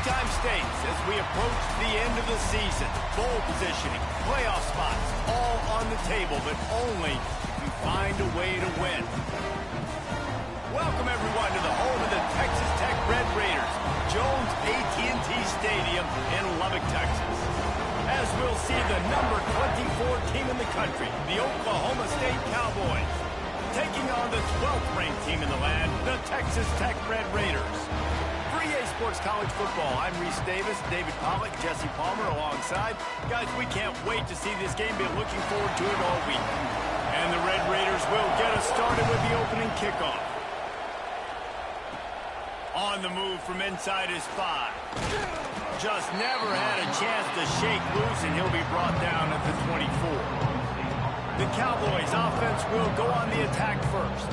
time states as we approach the end of the season. Bowl positioning, playoff spots, all on the table, but only if you find a way to win. Welcome, everyone, to the home of the Texas Tech Red Raiders, Jones AT&T Stadium in Lubbock, Texas. As we'll see the number 24 team in the country, the Oklahoma State Cowboys, taking on the 12th ranked team in the land, the Texas Tech Red Raiders. For EA Sports College Football, I'm Reese Davis, David Pollack, Jesse Palmer alongside. Guys, we can't wait to see this game. Been looking forward to it all week. And the Red Raiders will get us started with the opening kickoff. On the move from inside his 5. Just never had a chance to shake loose, and he'll be brought down at the 24. The Cowboys offense will go on the attack first.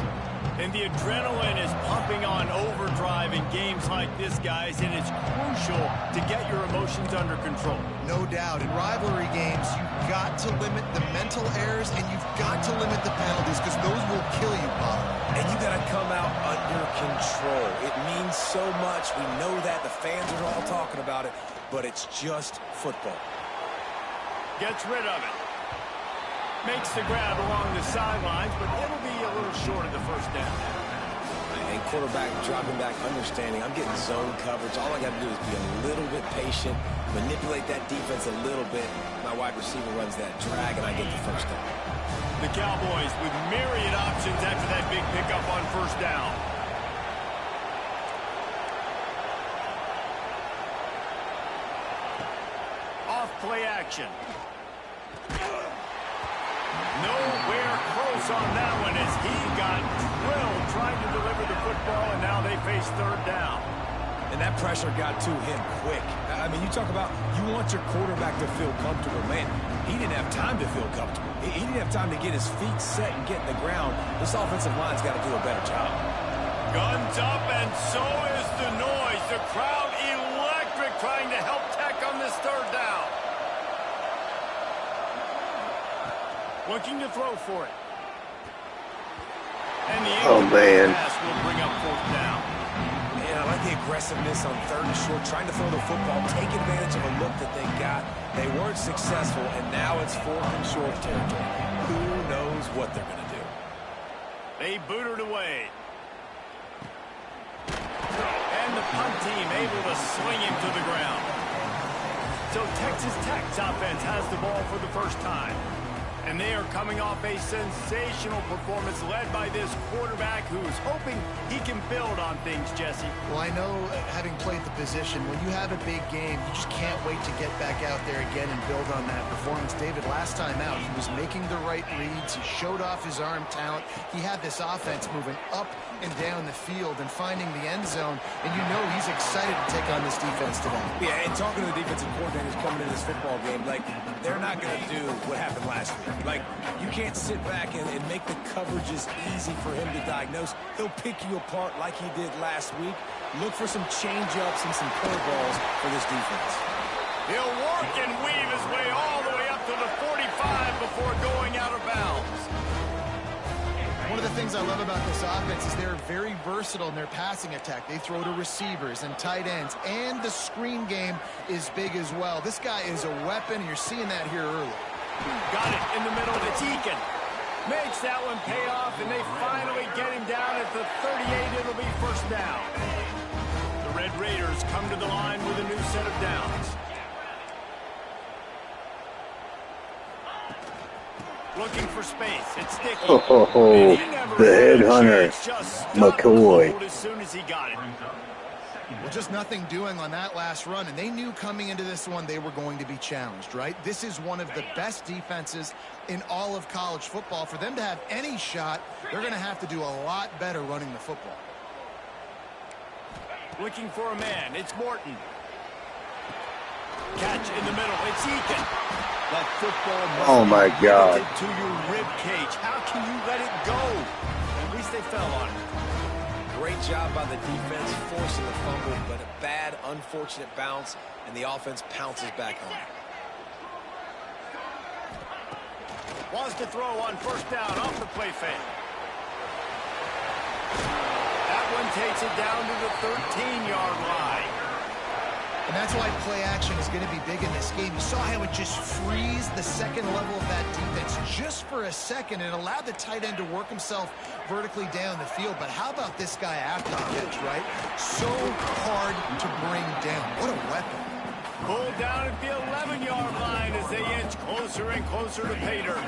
And the adrenaline is pumping on overdrive in games like this, guys, and it's crucial to get your emotions under control. No doubt. In rivalry games, you've got to limit the mental errors, and you've got to limit the penalties, because those will kill you, Bob. And you got to come out under control. It means so much. We know that. The fans are all talking about it, but it's just football. Gets rid of it. Makes the grab along the sidelines, but it'll be a little short of the first down. And quarterback dropping back, understanding I'm getting zone coverage. All I got to do is be a little bit patient, manipulate that defense a little bit. My wide receiver runs that drag, and I get the first down. The Cowboys with myriad options after that big pickup on first down. Off play action. Nowhere close on that one as he got drilled trying to deliver the football, and now they face third down. And that pressure got to him quick. I mean, you talk about you want your quarterback to feel comfortable. Man, he didn't have time to feel comfortable. He didn't have time to get his feet set and get in the ground. This offensive line's got to do a better job. Guns up, and so is the noise. The crowd electric trying to help Tech on this third down. Looking to throw for it. And the pass will bring up fourth down. Man, I like the aggressiveness on third and short, trying to throw the football, take advantage of a look that they got. They weren't successful, and now it's fourth and short territory. Who knows what they're going to do? They booted away. And the punt team able to sling him to the ground. So Texas Tech's offense has the ball for the first time. And they are coming off a sensational performance led by this quarterback who's hoping he can build on things, Jesse. Well, I know, having played the position, when you have a big game, you just can't wait to get back out there again and build on that performance. David, last time out, he was making the right reads. He showed off his arm talent. He had this offense moving up and down the field and finding the end zone. And you know he's excited to take on this defense today. Yeah, and talking to the defensive coordinators coming into this football game, like, they're not going to do what happened last week. Like, you can't sit back and make the coverages easy for him to diagnose. He'll pick you apart like he did last week. Look for some change-ups and some curveballs for this defense. He'll work and weave his way all the way up to the 45 before going out of bounds. One of the things I love about this offense is they're very versatile in their passing attack. They throw to receivers and tight ends, and the screen game is big as well. This guy is a weapon, and you're seeing that here early. Got it in the middle to Deacon. Makes that one pay off, and they finally get him down at the 38. It'll be first down. The Red Raiders come to the line with a new set of downs. Looking for space. It's Sticky. The headhunter, McCoy. As soon as he got it. Well, just nothing doing on that last run, and they knew coming into this one they were going to be challenged, right? This is one of the best defenses in all of college football. For them to have any shot, they're going to have to do a lot better running the football. Looking for a man. It's Morton. Catch in the middle. It's Eakin. That football must oh my God. To your rib cage. How can you let it go? At least they fell on it. Great job by the defense, forcing the fumble, but a bad, unfortunate bounce, and the offense pounces back on it. Wants to throw on first down off the play fake. That one takes it down to the 13-yard line. And that's why play action is going to be big in this game. You saw how it just frees the second level of that defense just for a second and allowed the tight end to work himself vertically down the field. But how about this guy Aftovich, right? So hard to bring down. What a weapon. Pulled down at the 11-yard line as they inch closer and closer to pay dirt.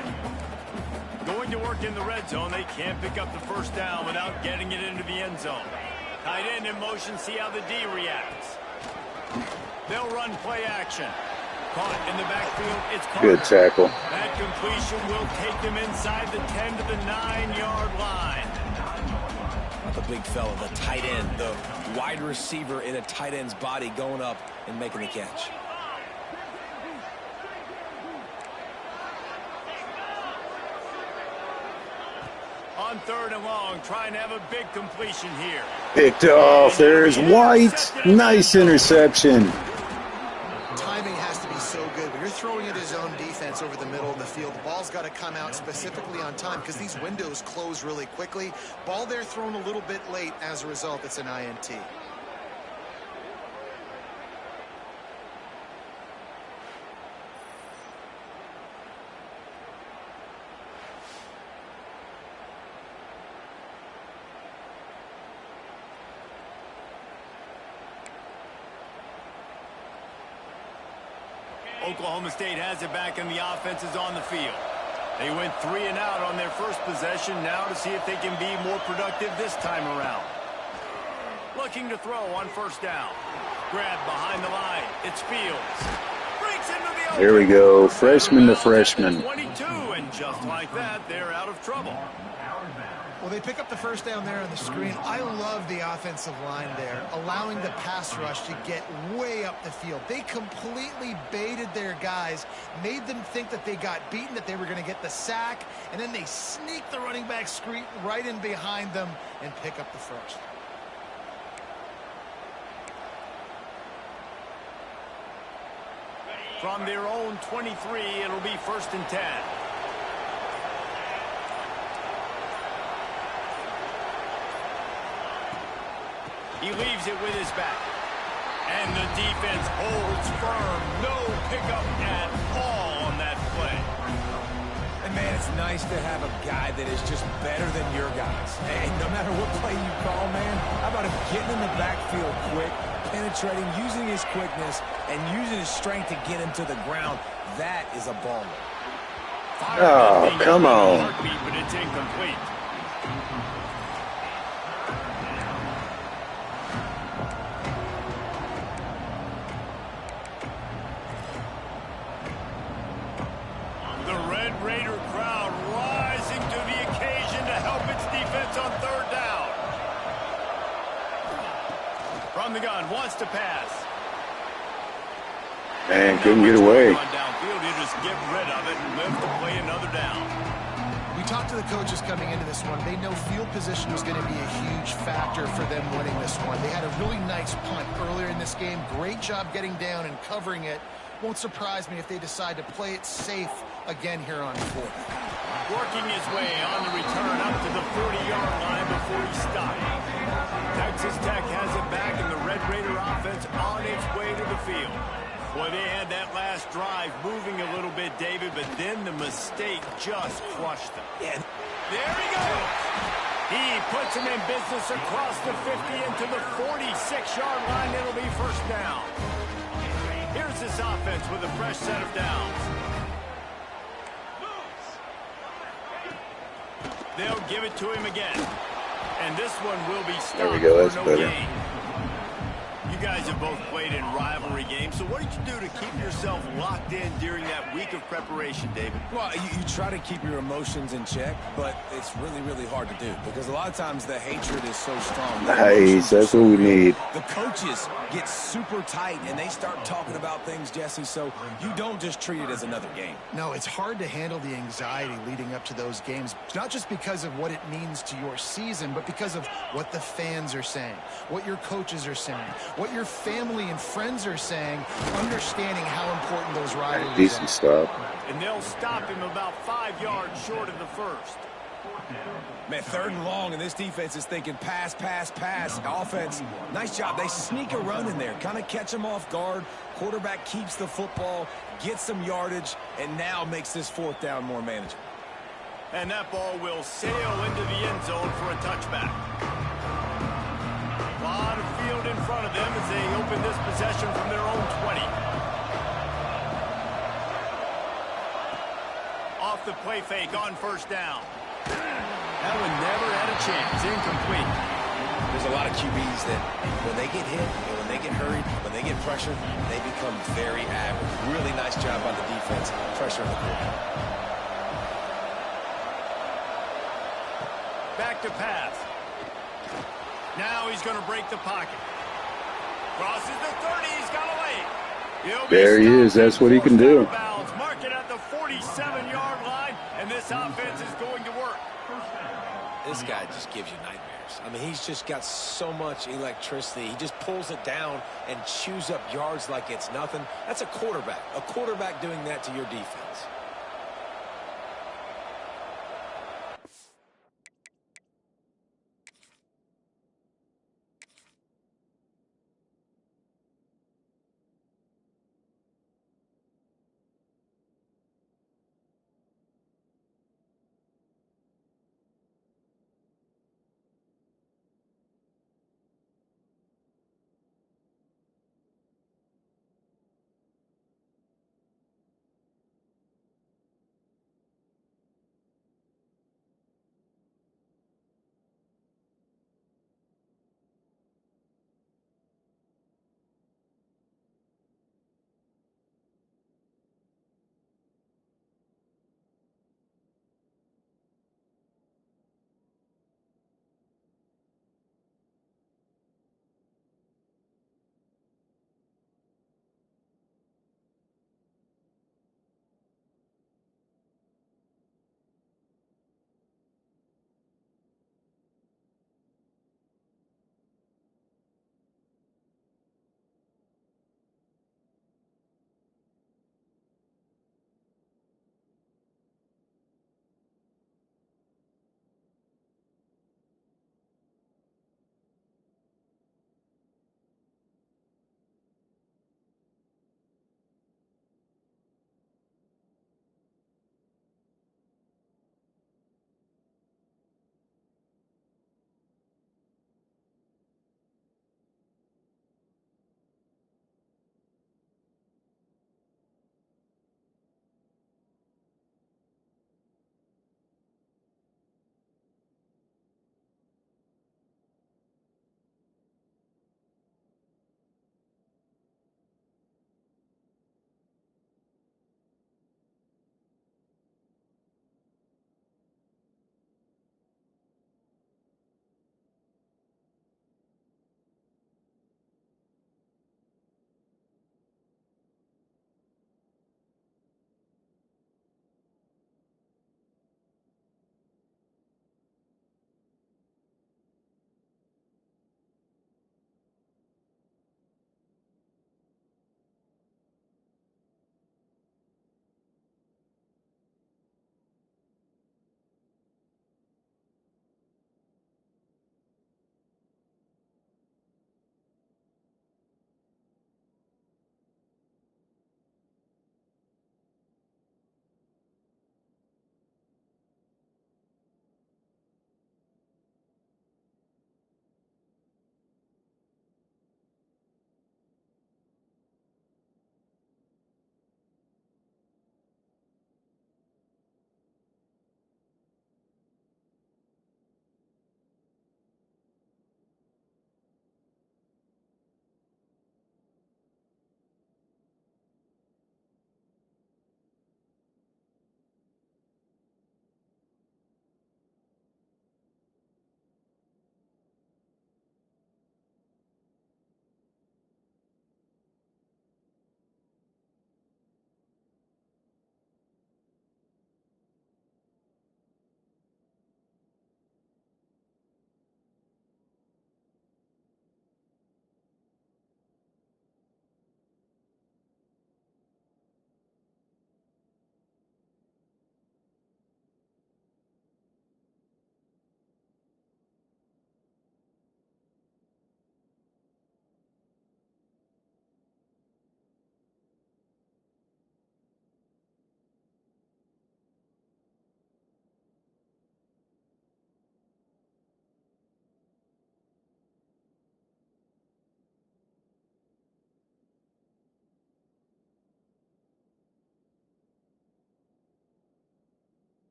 Going to work in the red zone. They can't pick up the first down without getting it into the end zone. Tight end in motion, see how the D reacts. They'll run play action. Caught in the backfield, it's Carter. Good tackle. That completion will take them inside the 10 to the 9-yard line. The big fella, the tight end, the wide receiver in a tight end's body going up and making the catch. On 3rd and long, trying to have a big completion here. Picked off. There's White. Nice interception. Timing has to be so good. When you're throwing at his own defense over the middle of the field, the ball's got to come out specifically on time because these windows close really quickly. Ball there thrown a little bit late. As a result, it's an INT. Oklahoma State has it back and the offense is on the field. They went 3 and out on their first possession, now to see if they can be more productive this time around. Looking to throw on first down. Grab behind the line. It's Fields. Breaks into the open. Here we go. Freshman to freshman. 22, and just like that, they're out of trouble. Well, they pick up the first down there on the screen. I love the offensive line there, allowing the pass rush to get way up the field. They completely baited their guys, made them think that they got beaten, that they were going to get the sack, and then they sneak the running back screen right in behind them and pick up the first. From their own 23, it'll be 1st and 10. He leaves it with his back. And the defense holds firm. No pickup at all on that play. And, man, it's nice to have a guy that is just better than your guys. And no matter what play you call, man, how about him getting in the backfield quick, penetrating, using his quickness, and using his strength to get him to the ground. That is a baller. Oh, come on. Heartbeat, but it's incomplete. The Red Raider crowd rising to the occasion to help its defense on 3rd down. From the gun, wants to pass. Man, couldn't get away. Downfield, you just get rid of it and live to play another down. We talked to the coaches coming into this one. They know field position was going to be a huge factor for them winning this one. They had a really nice punt earlier in this game. Great job getting down and covering it. Won't surprise me if they decide to play it safe again here on 4th. Working his way on the return up to the 40-yard line before he stopped. Texas Tech has it back, and the Red Raider offense on its way to the field. Boy, they had that last drive moving a little bit, David, but then the mistake just crushed them. Yeah. There he goes. He puts him in business across the 50 into the 46-yard line. It'll be 1st down. Here's this offense with a fresh set of downs. They'll give it to him again. And this one will be stopped. There we go, that's for no better. gain. You guys have both played in rivalry games, so what did you do to keep yourself locked in during that week of preparation, David? Well, you try to keep your emotions in check, but it's really, really hard to do because a lot of times the hatred is so strong. Nice, that's what we need. The coaches get super tight, and they start talking about things, Jesse, so you don't just treat it as another game. No, it's hard to handle the anxiety leading up to those games, not just because of what it means to your season, but because of what the fans are saying, what your coaches are saying, what your family and friends are saying, understanding how important those rivalries are. Decent stop. And they'll stop him about 5 yards short of the first. Man, 3rd and long, and this defense is thinking pass, pass, pass. Offense, nice job. They sneak a run in there, kind of catch them off guard. Quarterback keeps the football, gets some yardage, and now makes this 4th down more manageable. And that ball will sail into the end zone for a touchback. A lot of field in front of them as they open this possession from their own 20. Off the play fake on 1st down. That one never had a chance. Incomplete. There's a lot of QBs that when they get hit, and when they get hurried, when they get pressured, they become very average. Really nice job on the defense, pressuring the quarterback. Back to pass. Now he's going to break the pocket. Crosses the 30. He's got a lane. There he is. That's what he can do. Mark it at the 47-yard line, and this offense is going to work. This guy just gives you nightmares. I mean, he's just got so much electricity. He just pulls it down and chews up yards like it's nothing. That's a quarterback. A quarterback doing that to your defense.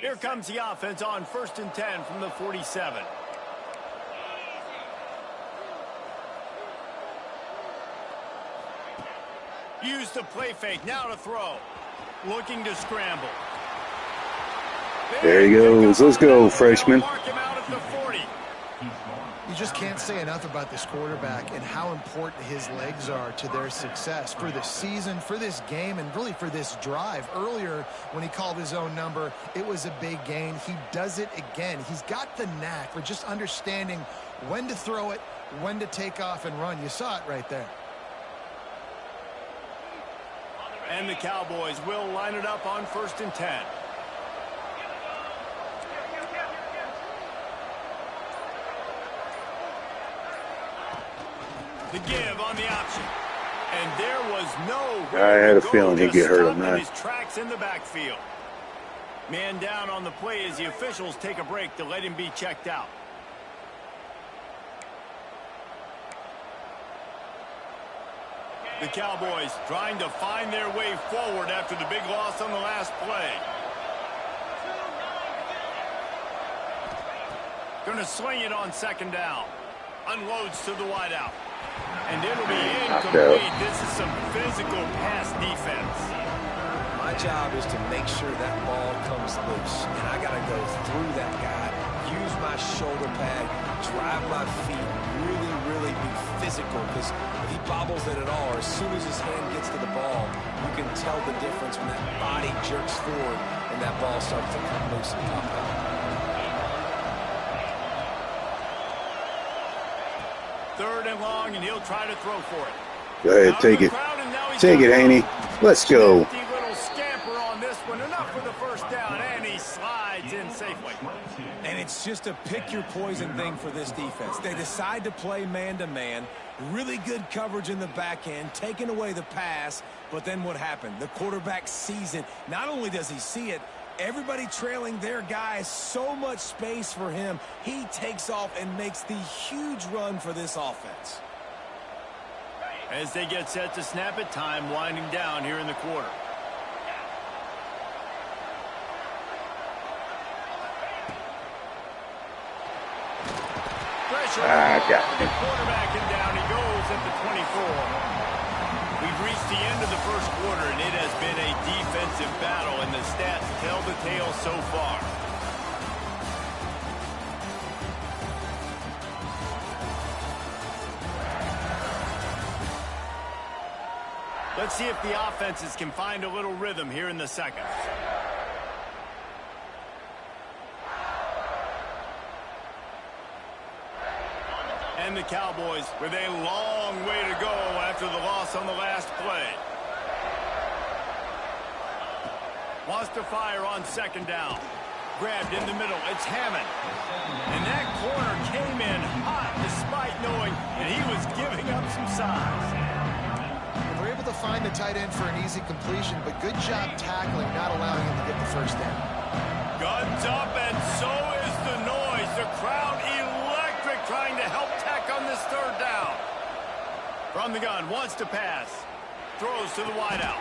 Here comes the offense on 1st and 10 from the 47. Use the play fake, now to throw. Looking to scramble. There he goes. Let's go, freshman. Mark him out at the 40. You just can't say enough about this quarterback and how important his legs are to their success for the season, for this game, and really for this drive. Earlier, when he called his own number, it was a big gain. He does it again. He's got the knack for just understanding when to throw it, when to take off and run. You saw it right there. And the Cowboys will line it up on 1st and 10. The give on the option. And there was no... I had a feeling he'd get hurt on that. His tracks in the backfield. Man down on the play as the officials take a break to let him be checked out. The Cowboys trying to find their way forward after the big loss on the last play. Going to sling it on 2nd down. Unloads to the wideout. And it'll be incomplete. This is some physical pass defense. My job is to make sure that ball comes loose. And I got to go through that guy, use my shoulder pad, drive my feet, really be physical. Because if he bobbles it at all, or as soon as his hand gets to the ball, you can tell the difference when that body jerks forward and that ball starts to come loose and pop out. 3rd and long, and he'll try to throw for it. Go ahead, take it. Take it, Haney. Let's go. Little scamper on this one. Enough for the 1st down, and he slides in safely. And it's just a pick-your-poison thing for this defense. They decide to play man-to-man. Really good coverage in the back end, taking away the pass. But then what happened? The quarterback sees it. Not only does he see it, everybody trailing their guy, so much space for him. He takes off and makes the huge run for this offense. As they get set to snap it, time winding down here in the quarter. Pressure. The quarterback, and down he goes at the 24. We've reached the end of the 1st quarter, and it has been a defensive battle, and the stats tell the tale so far. Let's see if the offenses can find a little rhythm here in the 2nd. And the Cowboys with a long way to go after the loss on the last play. Wants to fire on 2nd down. Grabbed in the middle. It's Hammond. And that corner came in hot despite knowing that he was giving up some size. They're able to find the tight end for an easy completion, but good job tackling, not allowing him to get the 1st down. Guns up, and so is the noise. The crowd electric, trying to help tack on this 3rd down. From the gun, wants to pass. Throws to the wideout.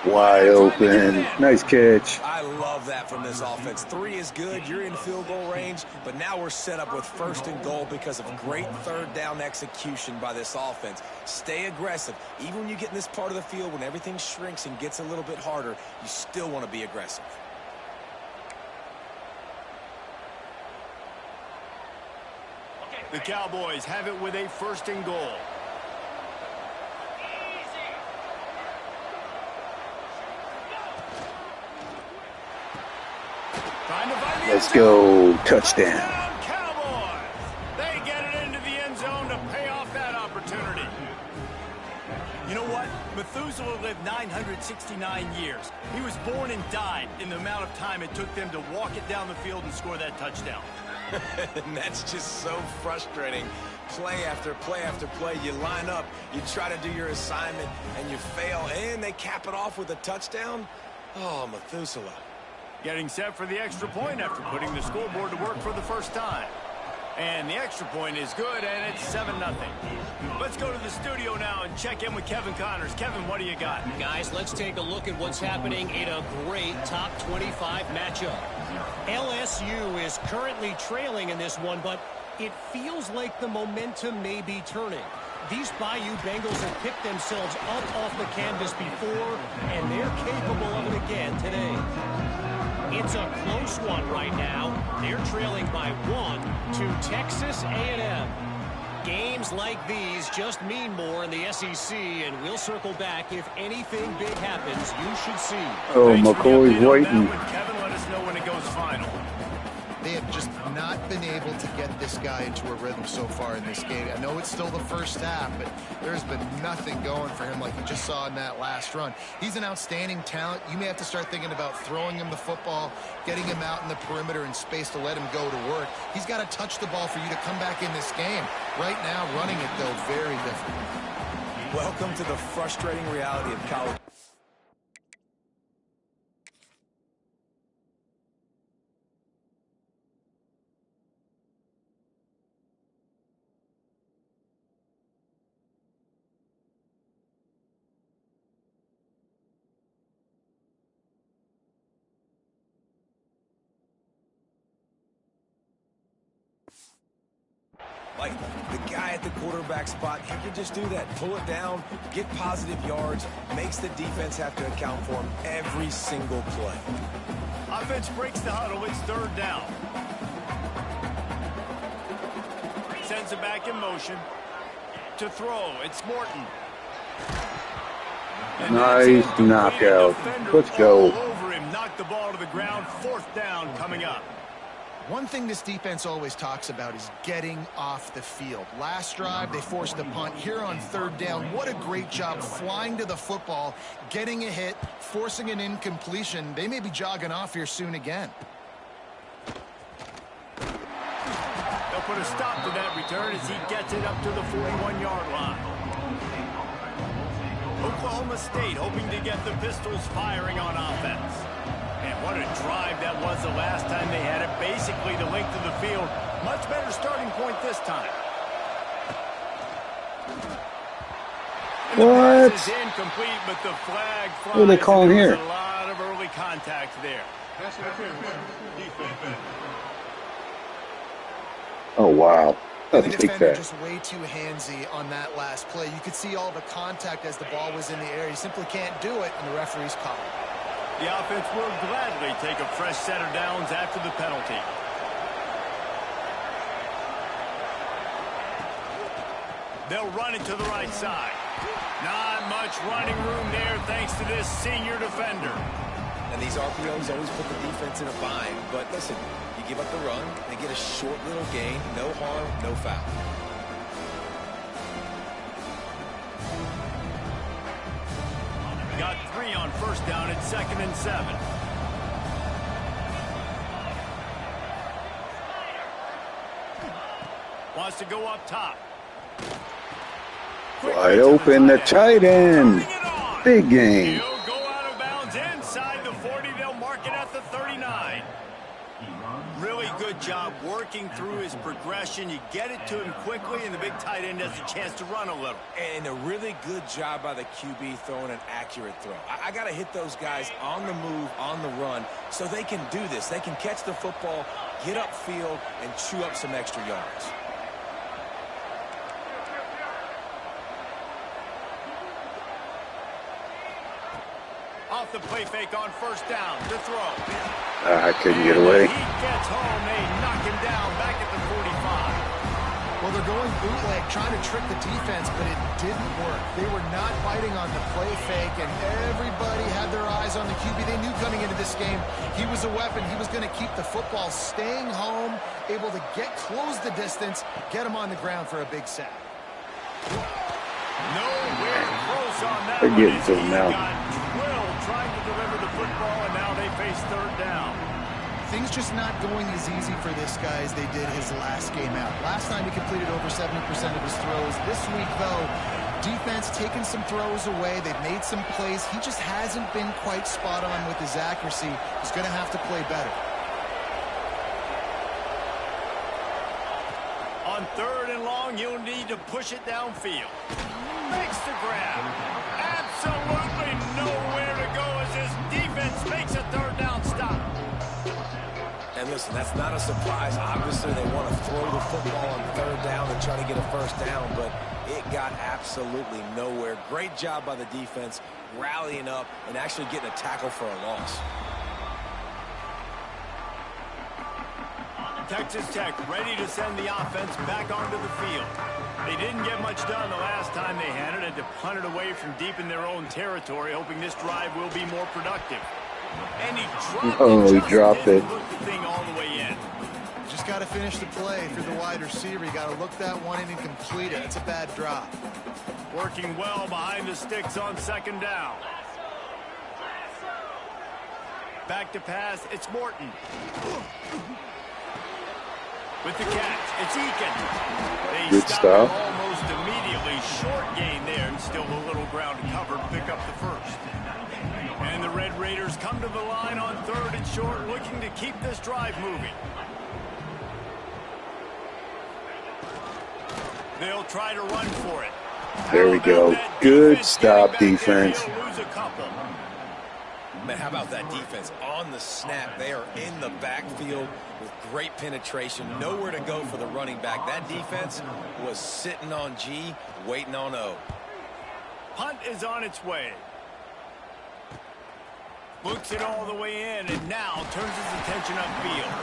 Wide open. Nice catch. I love that from this offense. 3 is good. You're in field goal range, but now we're set up with 1st and goal because of great 3rd down execution by this offense. Stay aggressive. Even when you get in this part of the field, when everything shrinks and gets a little bit harder, you still want to be aggressive. The Cowboys have it with a 1st and goal. Let's go. Touchdown. Cowboys. They get it into the end zone to pay off that opportunity. You know what? Methuselah lived 969 years. He was born and died in the amount of time it took them to walk it down the field and score that touchdown. And that's just so frustrating. Play after play after play, you line up, you try to do your assignment, and you fail, and they cap it off with a touchdown. Oh, Methuselah. Getting set for the extra point after putting the scoreboard to work for the 1st time. And the extra point is good, and it's 7-0. Let's go to the studio now and check in with Kevin Connors. Kevin, what do you got? Guys, let's take a look at what's happening in a great top 25 matchup. LSU is currently trailing in this one, but it feels like the momentum may be turning. These Bayou Bengals have picked themselves up off the canvas before, and they're capable of it again today. It's a close one right now. They're trailing by 1 to Texas A&M. Games like these just mean more in the SEC, and we'll circle back if anything big happens. You should see. Oh, Thanks McCoy's waiting. Kevin, let us know when it goes final. They have just not been able to get this guy into a rhythm so far in this game. I know it's still the first half, but there's been nothing going for him like you just saw in that last run. He's an outstanding talent. You may have to start thinking about throwing him the football, getting him out in the perimeter in space to let him go to work. He's got to touch the ball for you to come back in this game. Right now, running it, though, very difficult. Welcome to the frustrating reality of college. Like, the guy at the quarterback spot, he can just do that. Pull it down, get positive yards, makes the defense have to account for him every single play. Offense breaks the huddle. It's 3rd down. Sends it back in motion. To throw, it's Morton. And Nice knockout. Let's go. All over him, knocked the ball to the ground. 4th down coming up. One thing this defense always talks about is getting off the field. Last drive, they forced a punt. Here on 3rd down, what a great job flying to the football, getting a hit, forcing an incompletion. They may be jogging off here soon again. They'll put a stop to that return as he gets it up to the 41-yard line. Oklahoma State hoping to get the Pistols firing on offense. And what a drive that was the last time they had it. Basically the length of the field. Much better starting point this time. And What? the pass is incomplete, but the flag flies. What are they calling and there here? was a lot of early contact there. Oh, wow. The I'll take defender that. just way too handsy on that last play. You could see all the contact as the ball was in the air. He simply can't do it, and the referee's called. The offense will gladly take a fresh set of downs after the penalty. They'll run it to the right side. Not much running room there thanks to this senior defender. And these RPOs always put the defense in a bind. But listen, you give up the run, they get a short little gain, no harm, no foul. Got 3 on 1st down at 2nd and 7. Wants to go up top. Wide open, the tight end. Big game. He'll go out of bounds inside the 40. They'll mark it at the 39. Really good job working through his progression. You get it to him quickly, and the big tight end has a chance to run a little. And a really good job by the QB throwing an accurate throw. I got to hit those guys on the move, on the run, so they can do this. They can catch the football, get upfield, and chew up some extra yards. Off the play fake on 1st down to throw. I couldn't get away. He gets home. They knock him down back at the 45. Well, they're going bootleg, trying to trick the defense, but it didn't work. They were not biting on the play fake, and everybody had their eyes on the QB. They knew coming into this game he was a weapon. He was going to keep the football, staying home, able to close the distance, get him on the ground for a big sack. Nowhere close on that. They're getting to him now. Will trying to deliver the football, and now they face 3rd down. Things just not going as easy for this guy as they did his last game out. Last time he completed over 70% of his throws. This week, though, defense taking some throws away. They've made some plays. He just hasn't been quite spot on with his accuracy. He's going to have to play better. On 3rd and long, you'll need to push it downfield. Makes the grab. Absolutely nowhere to go as this defense makes a 3rd down stop. And listen, that's not a surprise. Obviously, they want to throw the football on 3rd down and try to get a 1st down, but it got absolutely nowhere. Great job by the defense rallying up and actually getting a tackle for a loss. Texas Tech ready to send the offense back onto the field. They didn't get much done the last time they had it, and to punt it away from deep in their own territory, hoping this drive will be more productive. And he dropped it. Looked the thing all the way in. Just got to finish the play for the wide receiver. You got to look that one in and complete it. It's a bad drop. Working well behind the sticks on 2nd down. Back to pass, it's Morton. With the catch, it's Eakin. They stop almost immediately. Short gain there, and still a little ground to cover to pick up the 1st. And the Red Raiders come to the line on 3rd and short, looking to keep this drive moving. They'll try to run for it. There we go. Good stop defense. Lose a couple. Man, how about that defense on the snap? They are in the backfield with great penetration. Nowhere to go for the running back. That defense was sitting on G, waiting on O. Punt is on its way. Looks it all the way in, and now turns his attention upfield.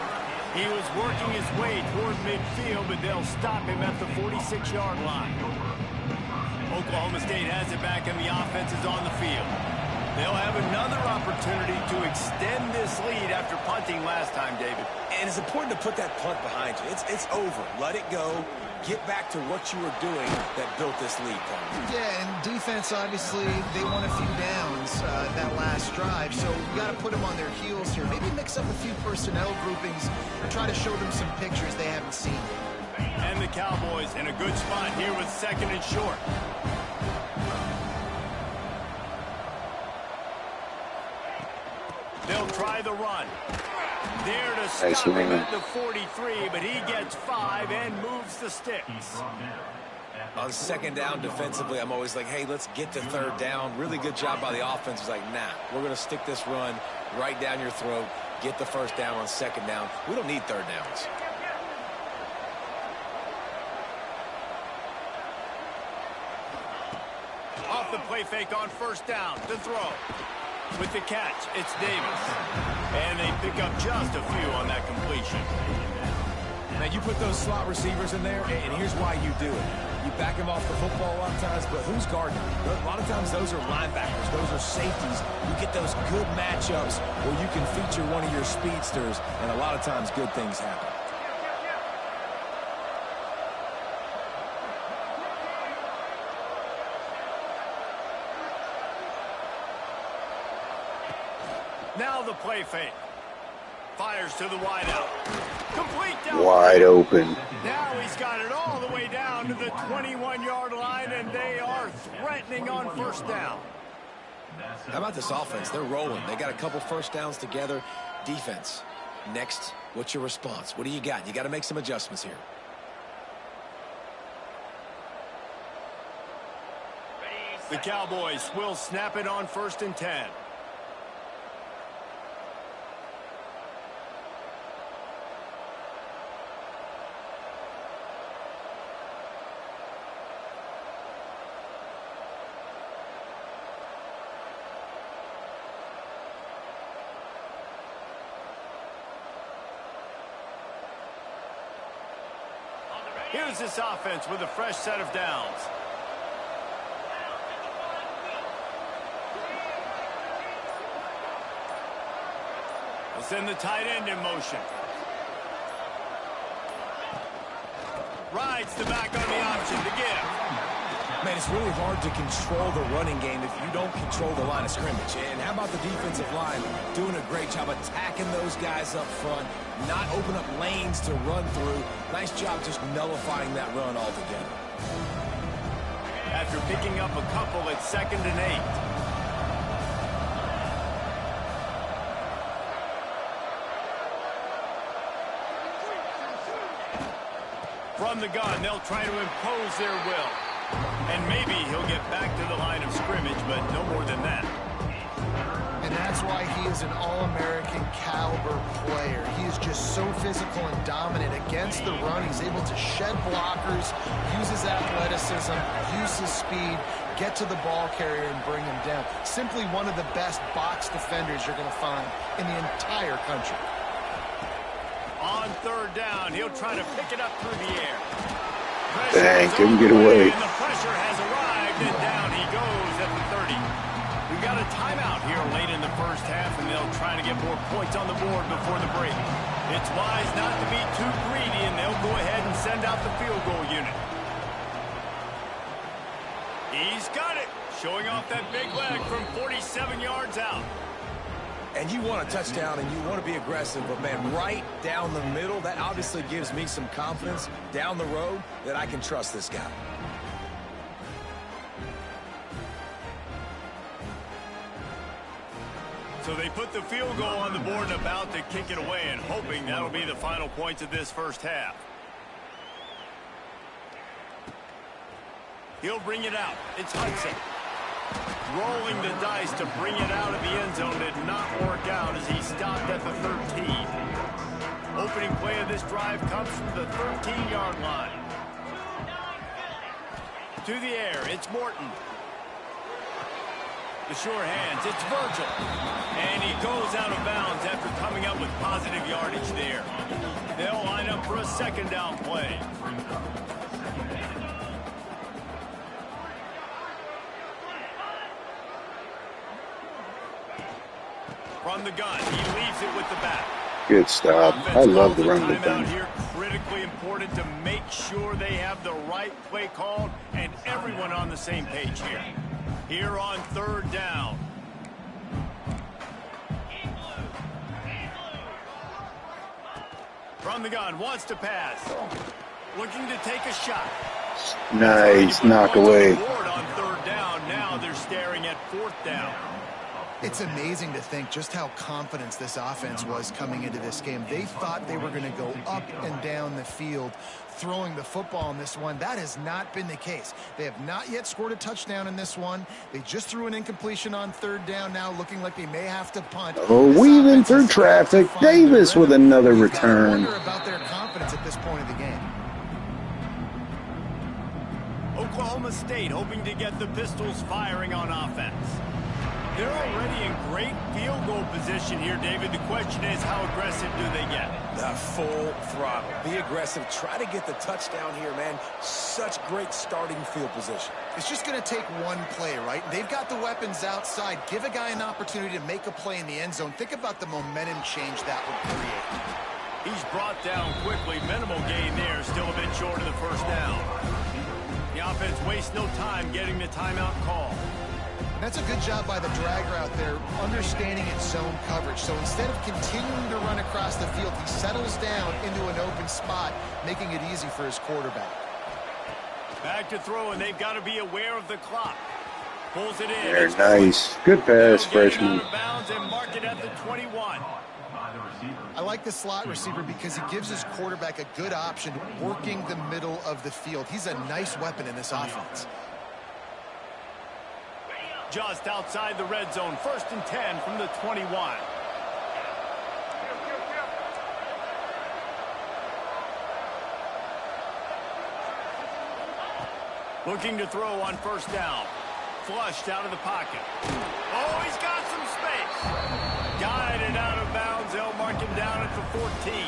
He was working his way toward midfield, but they'll stop him at the 46-yard line. Oklahoma State has it back, and the offense is on the field. They'll have another opportunity to extend this lead after punting last time, David. And it's important to put that punt behind you. It's over. Let it go. Get back to what you were doing that built this lead, Paul. Yeah, and defense, obviously, they won a few downs that last drive, so we got to put them on their heels here. Maybe mix up a few personnel groupings or try to show them some pictures they haven't seen. And the Cowboys in a good spot here with 2nd and short. They'll try the run. There to stop him at the 43, but he gets 5 and moves the sticks. On 2nd down defensively, I'm always like, hey, let's get to 3rd down. Really good job by the offense. It's like, nah, we're going to stick this run right down your throat, get the 1st down on 2nd down. We don't need 3rd downs. Off the play fake on 1st down to throw. With the catch, it's Davis. And they pick up just a few on that completion. Now, you put those slot receivers in there, and here's why you do it. You back them off the football a lot of times, but who's guarding them? A lot of times those are linebackers. Those are safeties. You get those good matchups where you can feature one of your speedsters, and a lot of times good things happen. Now the play fake. Fires to the wideout. Complete down. Wide open. Now he's got it all the way down to the 21-yard line, and they are threatening on 1st down. How about this offense? They're rolling. They got a couple 1st downs together. Defense. Next, what's your response? What do you got? You got to make some adjustments here. The Cowboys will snap it on 1st and 10. Here's this offense with a fresh set of downs. We'll send the tight end in motion. Rides the back on the option to give. Man, it's really hard to control the running game if you don't control the line of scrimmage. And how about the defensive line doing a great job attacking those guys up front, not open up lanes to run through. Nice job just nullifying that run altogether. After picking up a couple, it's 2nd and 8. From the gun, they'll try to impose their will. And maybe he'll get back to the line of scrimmage, but no more than that. And that's why he is an All-American caliber player. He is just so physical and dominant against the run. He's able to shed blockers, use his athleticism, use his speed, get to the ball carrier and bring him down. Simply one of the best box defenders you're going to find in the entire country. On third down, he'll try to pick it up through the air. Dang, couldn't get away. And the pressure has arrived, and down he goes at the 30. We've got a timeout here late in the first half, and they'll try to get more points on the board before the break. It's wise not to be too greedy, and they'll go ahead and send out the field goal unit. He's got it, showing off that big leg from 47 yards out. And you want a touchdown and you want to be aggressive, but man, right down the middle, that obviously gives me some confidence down the road that I can trust this guy. So they put the field goal on the board and about to kick it away, and hoping that'll be the final points of this first half. He'll bring it out. It's Hudson. Rolling the dice to bring it out of the end zone did not work out as he stopped at the 13. Opening play of this drive comes from the 13-yard line. To the air, it's Morton. The sure hands, it's Virgil. And he goes out of bounds after coming up with positive yardage there. They'll line up for a second down play. From the gun, he leaves it with the back. Good stop. I love the run defense. Here, critically important to make sure they have the right play called and everyone on the same page here. Here on third down. From the gun, wants to pass. Looking to take a shot. Nice knock away. On third down, now they're staring at fourth down. It's amazing to think just how confident this offense was coming into this game. They thought they were going to go up and down the field throwing the football in this one. That has not been the case. They have not yet scored a touchdown in this one. They just threw an incompletion on third down now, looking like they may have to punt. Oh, weaving through traffic. Davis with another return. I wonder about their confidence at this point of the game. Oklahoma State hoping to get the Pistols firing on offense. They're already in great field goal position here, David. The question is, how aggressive do they get? The full throttle. Be aggressive. Try to get the touchdown here, man. Such great starting field position. It's just going to take one play, right? They've got the weapons outside. Give a guy an opportunity to make a play in the end zone. Think about the momentum change that would create. He's brought down quickly. Minimal gain there. Still a bit short of the first down. The offense wastes no time getting the timeout call. That's a good job by the drag route there, understanding its zone coverage. So instead of continuing to run across the field, he settles down into an open spot, making it easy for his quarterback. Back to throw, and they've got to be aware of the clock. Pulls it in. Very nice. Good pass, freshman. Out of bounds and mark it at the 21. I like the slot receiver because he gives his quarterback a good option working the middle of the field. He's a nice weapon in this offense. Just outside the red zone, 1st and 10 from the 21. Looking to throw on first down. Flushed out of the pocket. Oh, he's got some space. Guided out of bounds. They'll mark him down at the 14.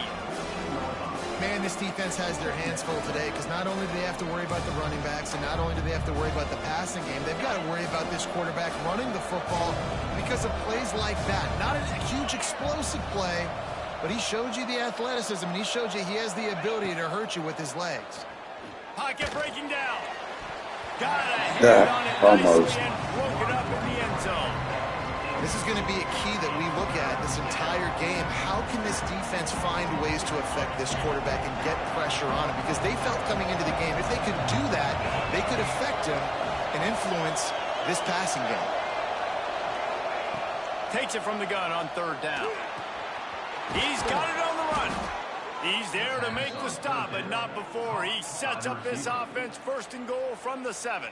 Man, this defense has their hands full today because not only do they have to worry about the running backs and not only do they have to worry about the passing game, they've got to worry about this quarterback running the football because of plays like that. Not a huge explosive play, but he showed you the athleticism and he showed you he has the ability to hurt you with his legs. Pocket breaking down. Got a hand on it nicely and broke it up in the end zone. This is going to be a key that we look at this entire game. How can this defense find ways to affect this quarterback and get pressure on him? Because they felt coming into the game, if they could do that, they could affect him and influence this passing game. Takes it from the gun on third down. He's got it on the run. He's there to make the stop, but not before. He sets up this offense 1st and goal from the 7.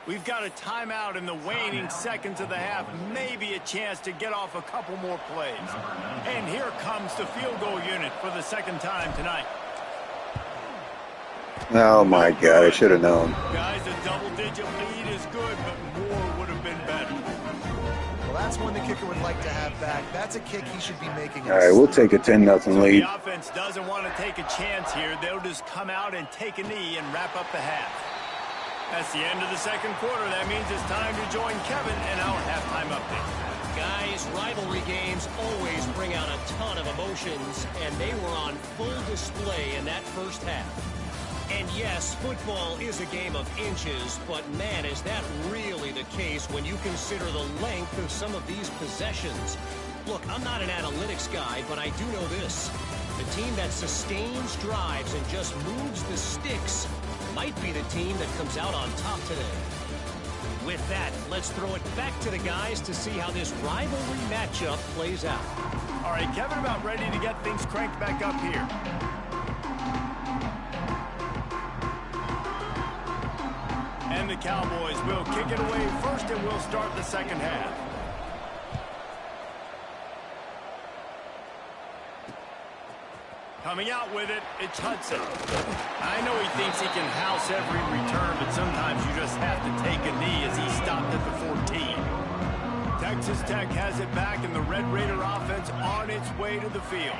We've got a timeout in the waning seconds of the half. Maybe a chance to get off a couple more plays. And here comes the field goal unit for the 2nd time tonight. Oh, my God. I should have known. Guys, a double-digit lead is good, but more would have been better. Well, that's one the kicker would like to have back. That's a kick he should be making. All right, we'll take a 10-0 lead. The offense doesn't want to take a chance here. They'll just come out and take a knee and wrap up the half. That's the end of the 2nd quarter. That means it's time to join Kevin in our halftime update. Guys, rivalry games always bring out a ton of emotions, and they were on full display in that first half. And yes, football is a game of inches, but man, is that really the case when you consider the length of some of these possessions. Look, I'm not an analytics guy, but I do know this. The team that sustains drives and just moves the sticks might be the team that comes out on top today. With that, let's throw it back to the guys to see how this rivalry matchup plays out. All right, Kevin, about ready to get things cranked back up here. And the Cowboys will kick it away first, and we'll start the 2nd half. Coming out with it, it's Hudson. I know he thinks he can house every return, but sometimes you just have to take a knee as he stopped at the 14. Texas Tech has it back, and the Red Raider offense on its way to the field.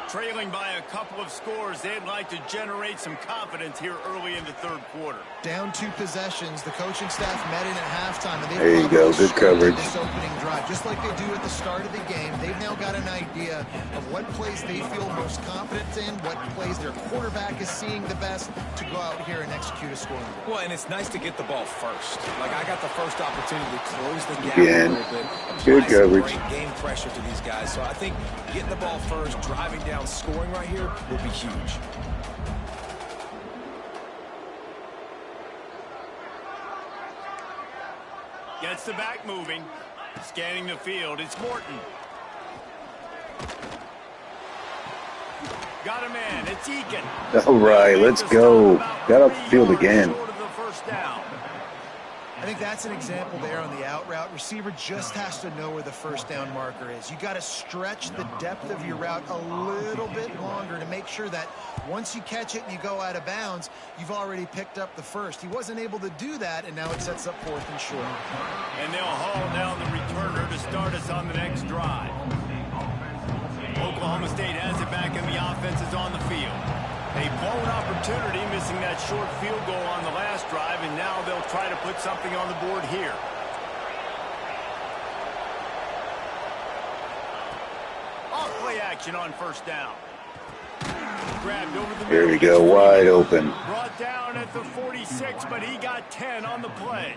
Trailing by a couple of scores, they'd like to generate some confidence here early in the 3rd quarter. Down 2 possessions. The coaching staff met in at halftime, and There you go, good coverage. This opening drive, just like they do at the start of the game. They've now got an idea of what plays they feel most confident in, what plays their quarterback is seeing the best to go out here and execute a scoring goal. Well, and it's nice to get the ball first. Like, I got the first opportunity to close the gap Again, a little bit. good Apply some coverage. great game pressure to these guys. So I think getting the ball first, driving down, scoring right here will be huge. Gets the back moving. Scanning the field, it's Morton. Got a man, it's Eakin. All right, let's go. Got off the field again. Short of the 1st down. I think that's an example there on the out route. Receiver just has to know where the 1st down marker is. You got to stretch the depth of your route a little bit longer to make sure that once you catch it and you go out of bounds, you've already picked up the 1st. He wasn't able to do that, and now it sets up 4th and short. And they'll haul down the returner to start us on the next drive. Oklahoma State has it back, and the offense is on the field. A blown opportunity, missing that short field goal on the last drive, and now they'll try to put something on the board here. Off play action on 1st down. Grabbed over the Here middle. we go, wide open. Brought down at the 46, but he got 10 on the play.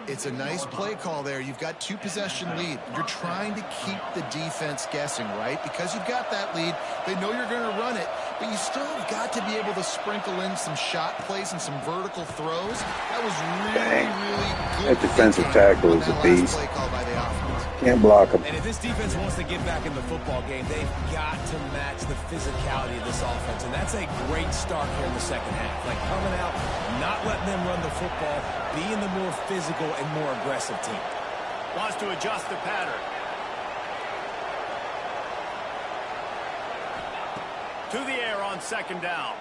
It's a nice play call there. You've got 2 possession lead. You're trying to keep the defense guessing, right? Because you've got that lead, they know you're going to run it, but you still have got to be able to sprinkle in some shot plays and some vertical throws. That was really, really good. That defensive tackle is a beast. Play call by the offense. Can't block him. And if this defense wants to get back in the football game, they've got to match the physicality of this offense. And that's a great start here in the 2nd half. Like, coming out, not letting them run the football, being the more physical and more aggressive team. Wants to adjust the pattern. To the air on 2nd down.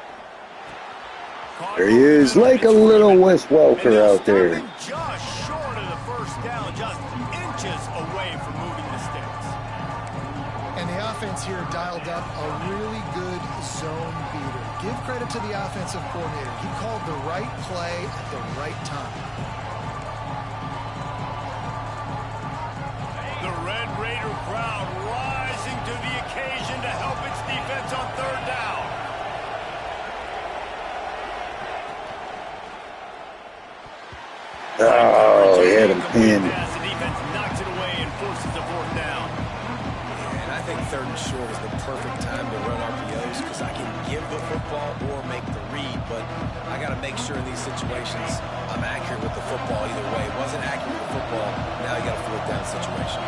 There he is, like a little Wes Welker out there. Just short of the 1st down, just inches away from moving the sticks. And the offense here dialed up a really good zone beater. Give credit to the offensive coordinator. He called the right play at the right time. The Red Raider crowd rising to the occasion to help its defense on 3rd down. Oh, he had him pinned. The defense knocks it away and forces the 4th down. And I think 3rd and short is the perfect time to run RPOs because I can give the football or make the read, but I got to make sure in these situations I'm accurate with the football either way. Wasn't accurate with the football, now you got a 4th down situation.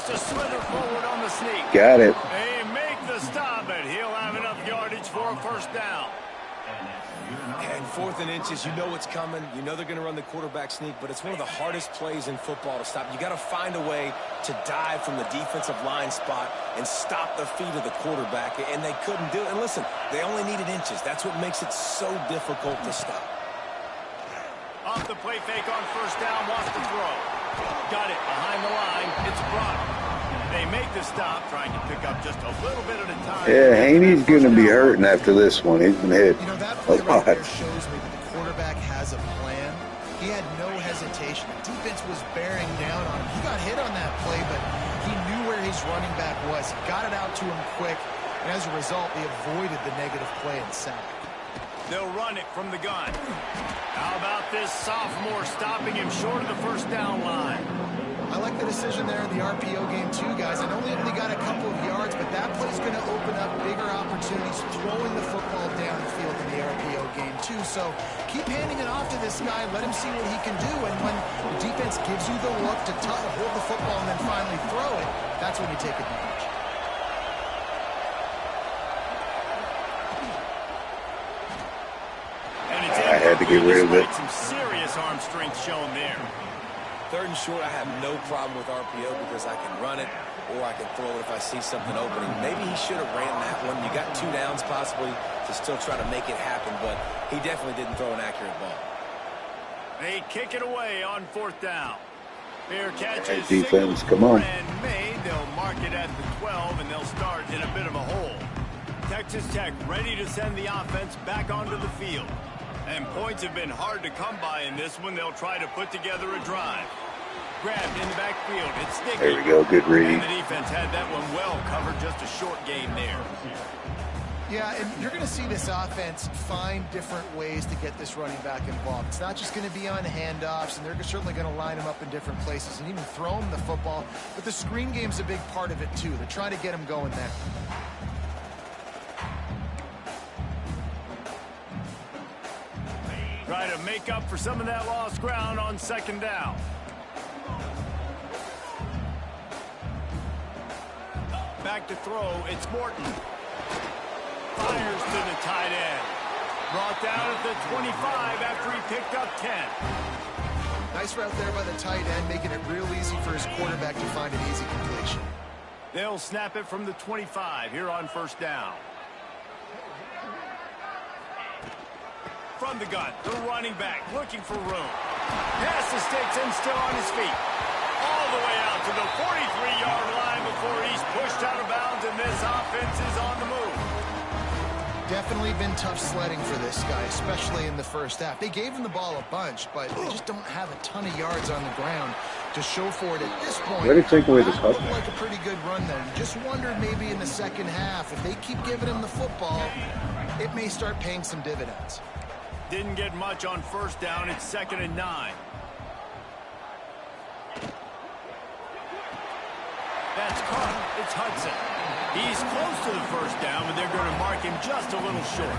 tries to slither forward on the sneak. Got it. They make the stop, and he'll have enough yardage for a first down. And 4th and inches, you know what's coming. You know they're going to run the quarterback sneak, but it's one of the hardest plays in football to stop. You got to find a way to dive from the defensive line spot and stop the feet of the quarterback, and they couldn't do it. And listen, they only needed inches. That's what makes it so difficult to stop. Off the play fake on first down, wants to throw. Got it behind the line. It's Brock. They make the stop, trying to pick up just a little bit at a time. Yeah, Haney's going to be hurting after this one. He's been hit You know, that a play right lot. there shows me that the quarterback has a plan. He had no hesitation. The defense was bearing down on him. He got hit on that play, but he knew where his running back was. He got it out to him quick, and as a result, they avoided the negative play and sack. They'll run it from the gun. How about this sophomore stopping him short of the first down line? I like the decision there in the RPO game too, guys. I know they only got a couple of yards, but that play's going to open up bigger opportunities throwing the football down the field in the RPO game too. So keep handing it off to this guy. Let him see what he can do. And when the defense gives you the look to hold the football and then finally throw it, that's when you take advantage. I had to get rid of it. Some serious arm strength shown there. 3rd and short, I have no problem with RPO because I can run it or I can throw it if I see something opening. Maybe he should have ran that one. You got 2 downs possibly to still try to make it happen, but he definitely didn't throw an accurate ball. They kick it away on 4th down. Fair catch is Defense, come on. and made. They'll mark it at the 12, and they'll start in a bit of a hole. Texas Tech ready to send the offense back onto the field. And points have been hard to come by in this one. They'll try to put together a drive. Grabbed in the backfield. It's sticky. There we go. Good read. And the defense had that one well covered. Just a short game there. Yeah, and you're going to see this offense find different ways to get this running back involved. It's not just going to be on handoffs, and they're certainly going to line him up in different places and even throw him the football. But the screen game's a big part of it, too. They're trying to get him going there. Try to make up for some of that lost ground on 2nd down. Back to throw, it's Morton. Fires to the tight end. Brought down at the 25 after he picked up 10. Nice route there by the tight end, making it real easy for his quarterback to find an easy completion. They'll snap it from the 25 here on 1st down. From the gun, the running back looking for room. Pass the sticks and still on his feet. All the way out to the 43-yard line before he's pushed out of bounds, and this offense is on the move. Definitely been tough sledding for this guy, especially in the first half. They gave him the ball a bunch, but they just don't have a ton of yards on the ground to show for it at this point. Let it take away the That cover. looked like a pretty good run, though. You just wondered maybe in the second half, if they keep giving him the football, it may start paying some dividends. Didn't get much on 1st down. It's 2nd and 9. That's caught. It's Hudson. He's close to the 1st down, but they're going to mark him just a little short.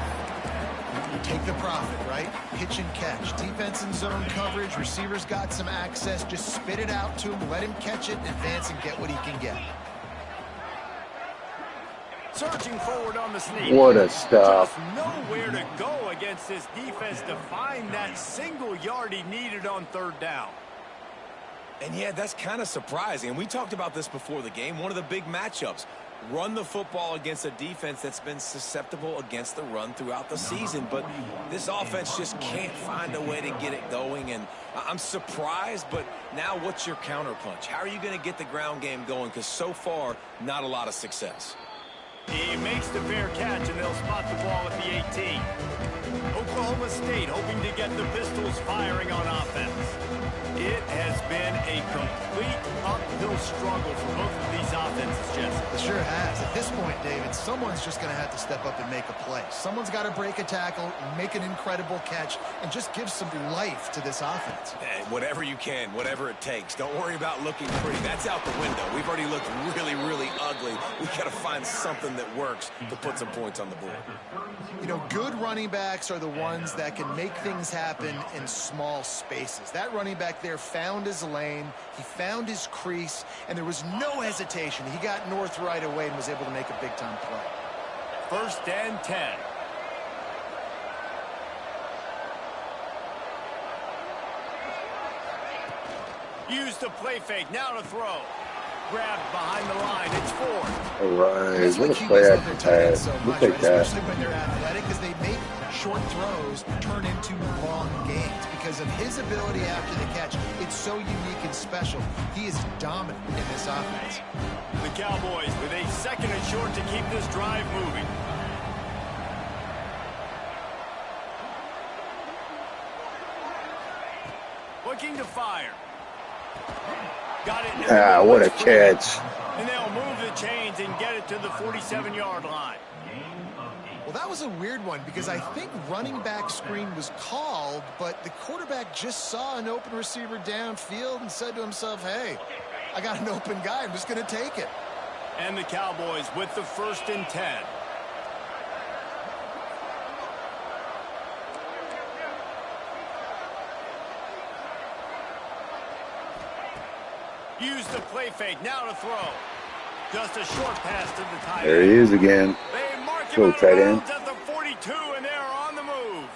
You take the profit, right? Pitch and catch. Defense and zone coverage. Receivers got some access. Just spit it out to him. Let him catch it, advance, and get what he can get. Surging forward on the sneak. What a stop. Just nowhere to go against this defense to find that single yard he needed on 3rd down. And yeah, that's kind of surprising. And we talked about this before the game. One of the big matchups. Run the football against a defense that's been susceptible against the run throughout the season. But this offense just can't find a way to get it going. And I'm surprised, but now what's your counterpunch? How are you going to get the ground game going? Because so far, not a lot of success. He makes the fair catch, and they'll spot the ball at the 18. Oklahoma State hoping to get the Pistols firing on offense. It has been a complete uphill struggle for both of these offenses, Jesse. It sure has. At this point, David, someone's just going to have to step up and make a play. Someone's got to break a tackle, make an incredible catch, and just give some life to this offense. Hey, whatever you can, whatever it takes. Don't worry about looking pretty. That's out the window. We've already looked really, really ugly. We've got to find something that works to put some points on the board. You know, good running backs backs are the ones that can make things happen in small spaces. That running back there found his lane, he found his crease, and there was no hesitation. He got north right away and was able to make a big-time play. 1st and 10. Use the play fake, now to throw. Grabbed behind the line, it's 4. All right, what a play after pass. We'll take that. Especially when they're athletic, because they make short throws turn into long gains. Because of his ability after the catch, it's so unique and special. He is dominant in this offense. The Cowboys with a 2nd and short to keep this drive moving. Looking to fire. Got it. What a catch. And they'll move the chains and get it to the 47-yard line. Well, that was a weird one because I think running back screen was called, but the quarterback just saw an open receiver downfield and said to himself, hey, I got an open guy. I'm just going to take it. And the Cowboys with the 1st and 10. Use the play fake, now to throw. Just a short pass to the tight end. There he is again. They mark him Go out tight of end. bounds at the 42, and they're on the move.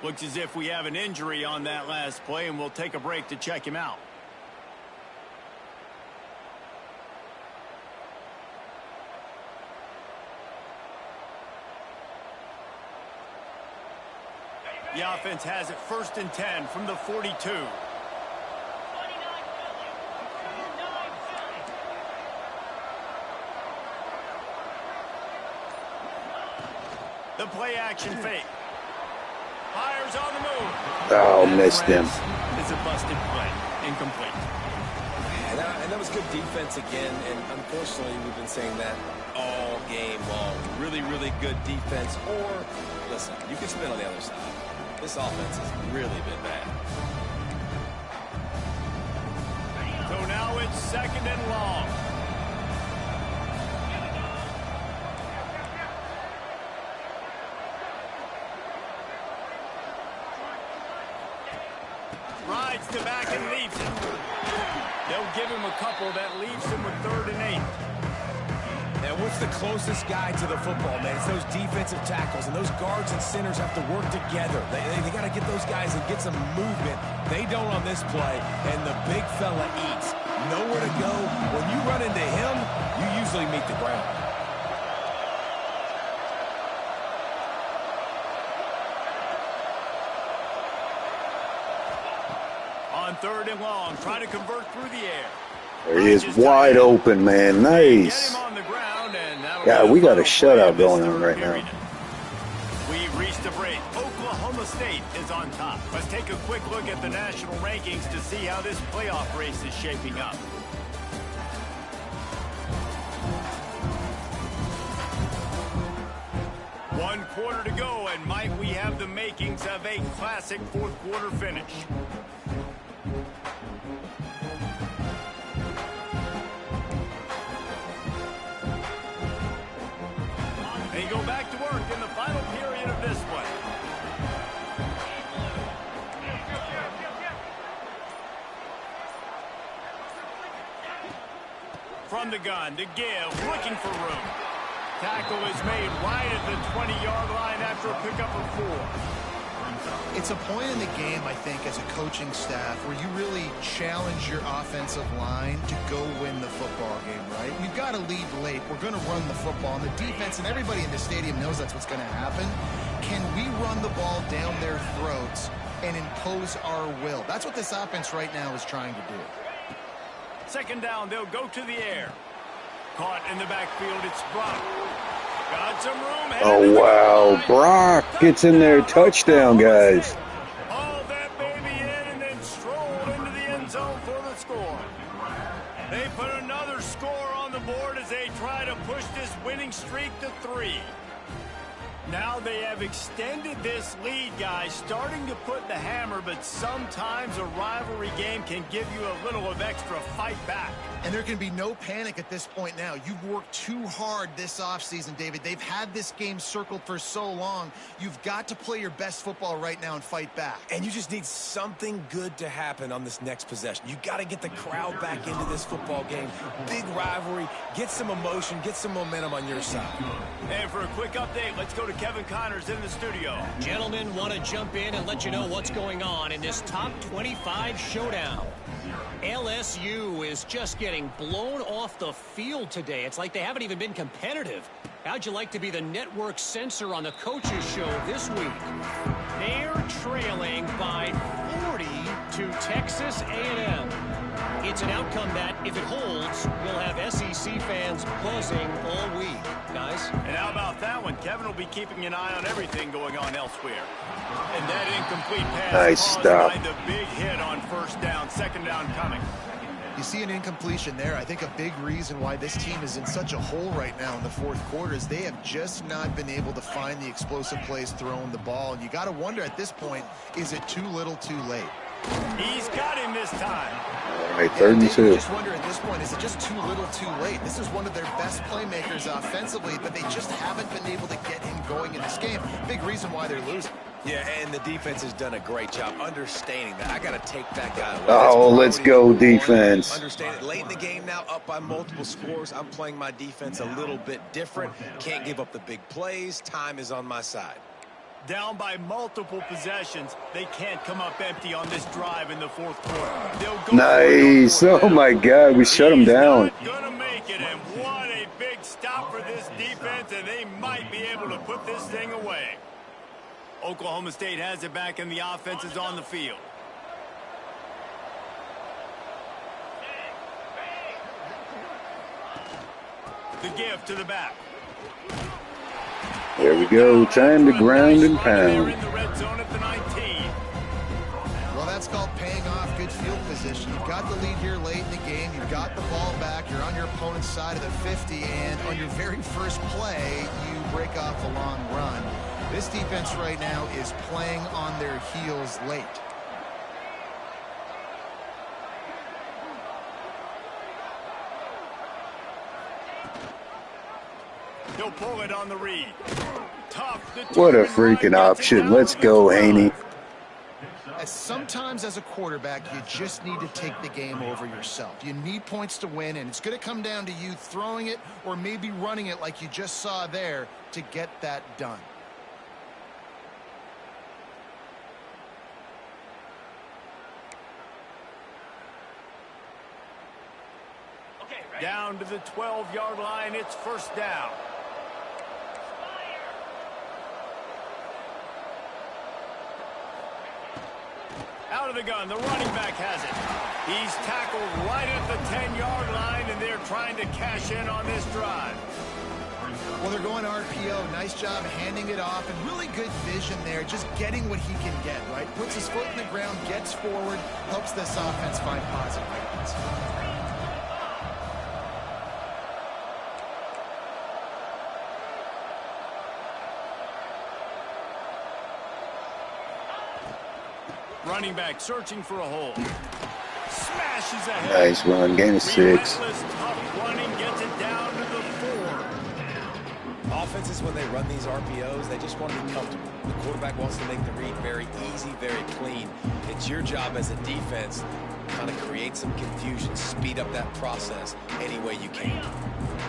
Looks as if we have an injury on that last play, and we'll take a break to check him out. The offense has it 1st and 10 from the 42. The play action fake. Fires on the move. Oh, missed him. It's a busted play. Incomplete. And that was good defense again. And unfortunately, we've been saying that all game long. Really, really good defense. Or, listen, you can spin on the other side. This offense has really been bad. So now it's 2nd and long. Rides to back and leaves it. They'll give him a couple that leaves him with 3rd and 8. Now, what's the closest guy to the football, man? It's those defensive tackles, and those guards and centers have to work together. They got to get those guys and get some movement. They don't on this play, and the big fella eats. Nowhere to go. When you run into him, you usually meet the ground. On 3rd and long, trying to convert through the air. There he is, wide open, man. Nice. Yeah, we got a shutout going on right now. We've reached a break. Oklahoma State is on top. Let's take a quick look at the national rankings to see how this playoff race is shaping up. One quarter to go, and might we have the makings of a classic 4th quarter finish. They go back to work in the final period of this one. From the gun to give, looking for room. Tackle is made right at the 20-yard line after a pickup of 4. It's a point in the game, I think, as a coaching staff where you really challenge your offensive line to go win the football game, right? We've got to lead late. We're going to run the football. And the defense and everybody in the stadium knows that's what's going to happen. Can we run the ball down their throats and impose our will? That's what this offense right now is trying to do. 2nd down, they'll go to the air. Caught in the backfield, it's Brock. Got some room. Oh, wow. Brock gets in there. Touchdown, guys. Hauled that baby in and then strolled into the end zone for the score. They put another score on the board as they try to push this winning streak to 3. Now they have extended this lead, guys, starting to put the hammer, but sometimes a rivalry game can give you a little of extra fight back. And there can be no panic at this point now. You've worked too hard this offseason, David. They've had this game circled for so long. You've got to play your best football right now and fight back. And you just need something good to happen on this next possession. You got to get the crowd back into this football game. Big rivalry. Get some emotion. Get some momentum on your side. And for a quick update, let's go to Kevin Connors in the studio. Gentlemen, want to jump in and let you know what's going on in this top 25 showdown. LSU is just getting blown off the field today. It's like they haven't even been competitive. How'd you like to be the network censor on the coaches show this week? They're trailing by 40 to Texas A&M. It's an outcome that, if it holds, will have SEC fans buzzing all week, guys. And how about that one? Kevin will be keeping an eye on everything going on elsewhere. And that incomplete pass Nice stop. by the big hit on first down, second down coming. You see an incompletion there. I think a big reason why this team is in such a hole right now in the fourth quarter is they have just not been able to find the explosive plays throwing the ball. And you got to wonder at this point, is it too little too late? He's got him this time. All right, 3rd and 2. Just wonder at this point, is it just too little too late? This is one of their best playmakers offensively, but they just haven't been able to get him going in this game. Big reason why they're losing. Yeah, and the defense has done a great job understanding that. I got to take that guy away. Oh, let's go defense. Understand it. Late in the game now, up by multiple scores. I'm playing my defense a little bit different. Can't give up the big plays. Time is on my side. Down by multiple possessions. They can't come up empty on this drive in the fourth quarter. They'll go Nice. Oh, my God. We shut him down. He's not gonna make it, and what a big stop for this defense, and they might be able to put this thing away. Oklahoma State has it back, and the offense is on the field. The give to the back. There we go. Time to ground and pound. In the red zone at the 19. Well, that's called paying off good field position. You've got the lead here late in the game. You've got the ball back. You're on your opponent's side of the 50, and on your very first play, you break off a long run. This defense right now is playing on their heels late. He'll pull it on the read. Tough. What a freaking option. Let's go, Haney. Sometimes as a quarterback, you just need to take the game over yourself. You need points to win, and it's going to come down to you throwing it or maybe running it like you just saw there to get that done. Down to the 12-yard line. It's first down. Out of the gun. The running back has it. He's tackled right at the 10-yard line, and they're trying to cash in on this drive. Well, they're going RPO. Nice job handing it off, and really good vision there, just getting what he can get, right? Puts his foot in the ground, gets forward, helps this offense find positive reads. Running back searching for a hole. Smashes ahead. Nice run. Gain of 6. Relentless, tough running gets it down to the 4. Offenses, when they run these RPOs, they just want to be comfortable. The quarterback wants to make the read very easy, very clean. It's your job as a defense to kind of create some confusion, speed up that process any way you can.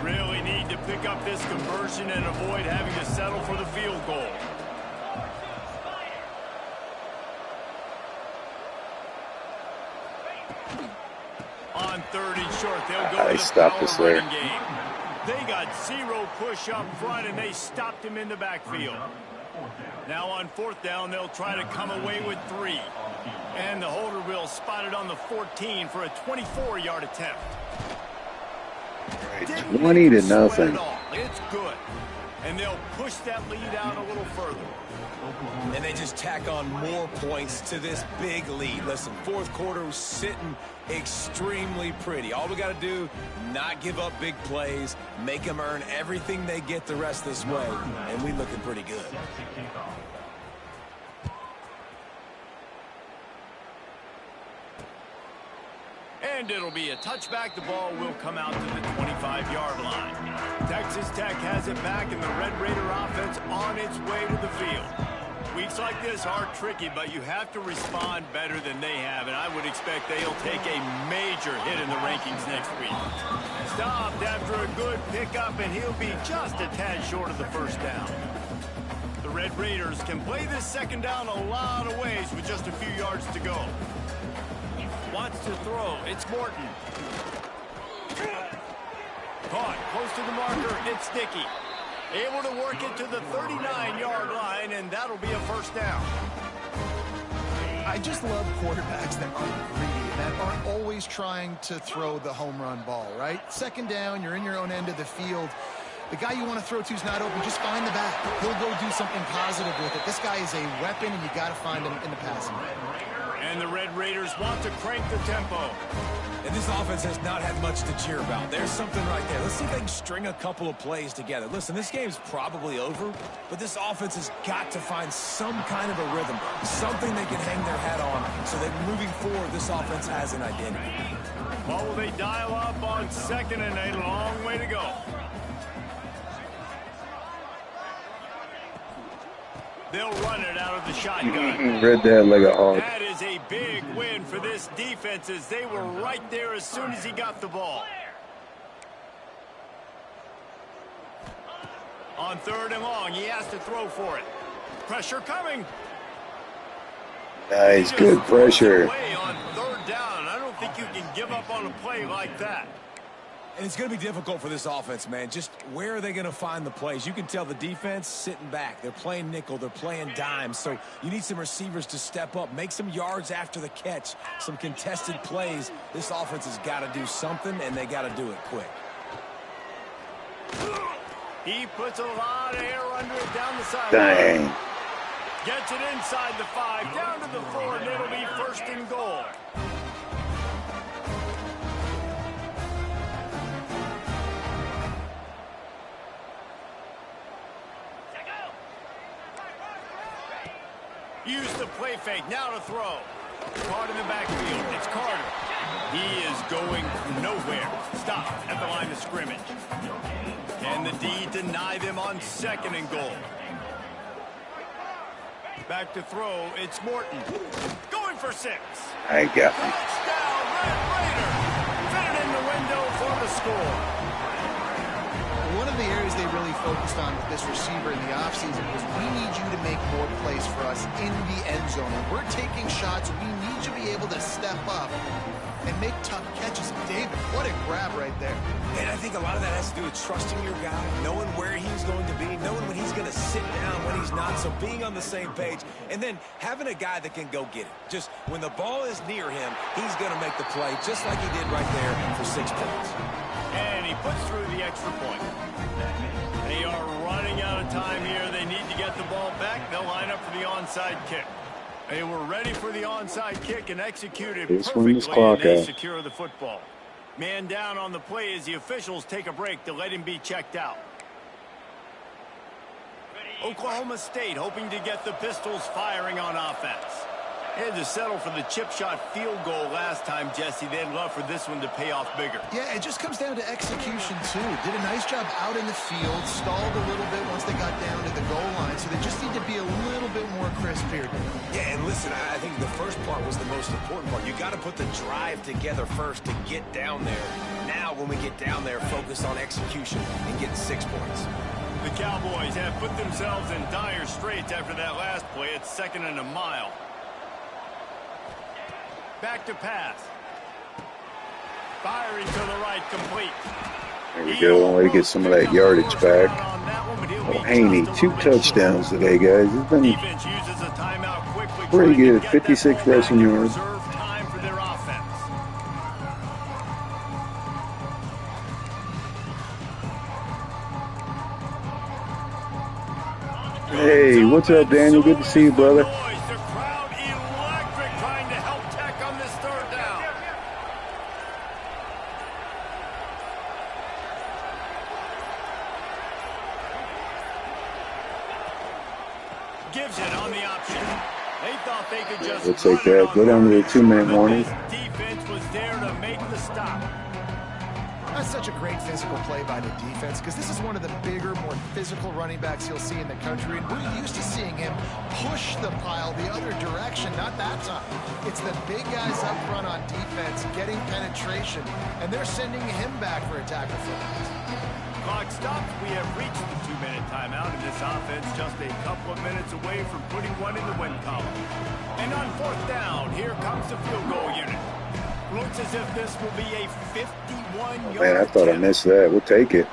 Really need to pick up this conversion and avoid having to settle for the field goal. On 3rd and short, they'll go to the power running game. They got 0 push up front, and they stopped him in the backfield. Now on 4th down, they'll try to come away with 3. And the holder will spot it on the 14 for a 24-yard attempt. 20 to nothing. It's good. And they'll push that lead out a little further. And they just tack on more points to this big lead. Listen, fourth quarter was sitting extremely pretty. All we got to do, not give up big plays, make them earn everything they get the rest of this way, and we looking pretty good. And it'll be a touchback. The ball will come out to the 25-yard line. Texas Tech has it back, and the Red Raider offense on its way to the field. Weeks like this are tricky, but you have to respond better than they have, and I would expect they'll take a major hit in the rankings next week. Stopped after a good pickup, and he'll be just a tad short of the first down. The Red Raiders can play this second down a lot of ways with just a few yards to go. Wants to throw. It's Morton. Caught close to the marker. It's Dickey. Able to work it to the 39-yard line, and that'll be a first down. I just love quarterbacks that aren't greedy, that aren't always trying to throw the home run ball, right? Second down, you're in your own end of the field. The guy you want to throw to is not open. Just find the back. He'll go do something positive with it. This guy is a weapon, and you got to find him in the passing game. And the Red Raiders want to crank the tempo. And this offense has not had much to cheer about. There's something right there. Let's see if they can string a couple of plays together. Listen, this game's probably over, but this offense has got to find some kind of a rhythm, something they can hang their hat on so that moving forward, this offense has an identity. Well, will they dial up on second and a long way to go? They'll run it out of the shotgun. Read that like a hawk. That is a big win for this defense as they were right there as soon as he got the ball. On third and long, he has to throw for it. Pressure coming. Nice, good pressure. On third down. I don't think you can give up on a play like that. And it's going to be difficult for this offense, man. Just where are they going to find the plays? You can tell the defense sitting back. They're playing nickel. They're playing dime. So you need some receivers to step up, make some yards after the catch, some contested plays. This offense has got to do something, and they got to do it quick. He puts a lot of air under it down the sideline. Dang. Gets it inside the 5, down to the 4, and it'll be first and goal. Use the play fake, now to throw. Caught in the backfield, it's Carter. He is going nowhere. Stopped at the line of scrimmage. And the D deny them on second and goal. Back to throw, it's Morton. Going for 6. I got him. Touchdown, Red Raider. Fit it in the window for the score. One of the areas they really focused on with this receiver in the offseason was we need you to make more plays for us in the end zone. When we're taking shots, we need you to be able to step up and make tough catches. David, what a grab right there. And I think a lot of that has to do with trusting your guy, knowing where he's going to be, knowing when he's going to sit down, when he's not, so being on the same page, and then having a guy that can go get it. Just when the ball is near him, he's going to make the play just like he did right there for 6 points. And he puts through the extra point. They are running out of time here. They need to get the ball back. They'll line up for the onside kick. They were ready for the onside kick and executed perfectly, and they secure the football. Man down on the play as the officials take a break to let him be checked out. Oklahoma State hoping to get the Pistols firing on offense. They had to settle for the chip shot field goal last time, Jesse. They'd love for this one to pay off bigger. Yeah, it just comes down to execution, too. Did a nice job out in the field, stalled a little bit once they got down to the goal line, so they just need to be a little bit more crisp here. Yeah, and listen, I think the first part was the most important part. You got to put the drive together first to get down there. Now, when we get down there, focus on execution and getting 6 points. The Cowboys have put themselves in dire straits after that last play. It's second and a mile. Back to pass. Firing to the right, complete. There we go. I want to get some of that yardage back. Oh, Haney, 2 touchdowns today, guys. It's been pretty good. 56 rushing yards. Hey, what's up, Daniel? Good to see you, brother. Gives it on the option. They thought they could just Looks like that. Go down to the 2-minute warning. Defense was there to make the stop. That's such a great physical play by the defense because this is one of the bigger, more physical running backs you'll see in the country, and we're used to seeing him push the pile the other direction. Not that time. It's the big guys up front on defense getting penetration, and they're sending him back for a tackle for that. Clock stops. We have reached the 2-minute timeout, and this offense just a couple of minutes away from putting one in the win column. And on 4th down, here comes the field goal unit. Looks as if this will be a 51-yard Man, I thought I missed that. We'll take it.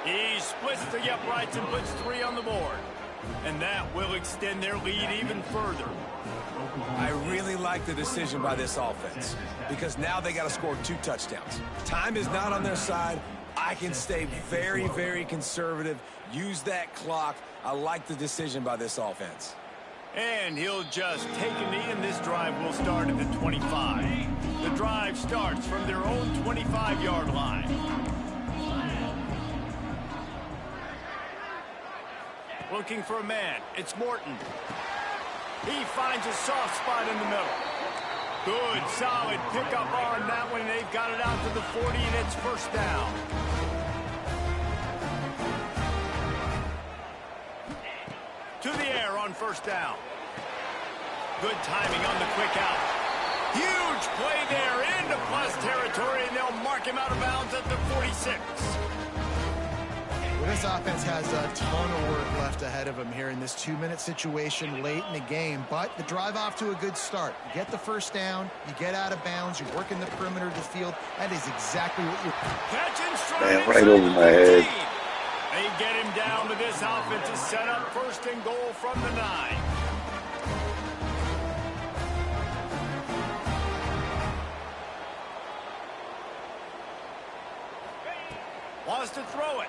He splits the uprights and puts 3 on the board. And that will extend their lead even further. I really like the decision by this offense because now they got to score 2 touchdowns. Time is not on their side. I can stay very, very conservative, use that clock. I like the decision by this offense. And he'll just take a knee, and this drive will start at the 25. The drive starts from their own 25-yard line. Looking for a man. It's Morton. He finds a soft spot in the middle. Good, solid pickup on that one. They've got it out to the 40, and it's 1st down. To the air on 1st down. Good timing on the quick out. Huge play there into plus territory, and they'll mark him out of bounds at the 46. Well, this offense has a ton of work left ahead of them here in this 2-minute situation late in the game, but the drive off to a good start. You get the 1st down, you get out of bounds, you work in the perimeter of the field. That is exactly what you... Catching stride. Man, right over my head. They get him down, but this offense is set up 1st and goal from the 9. Wants to throw it.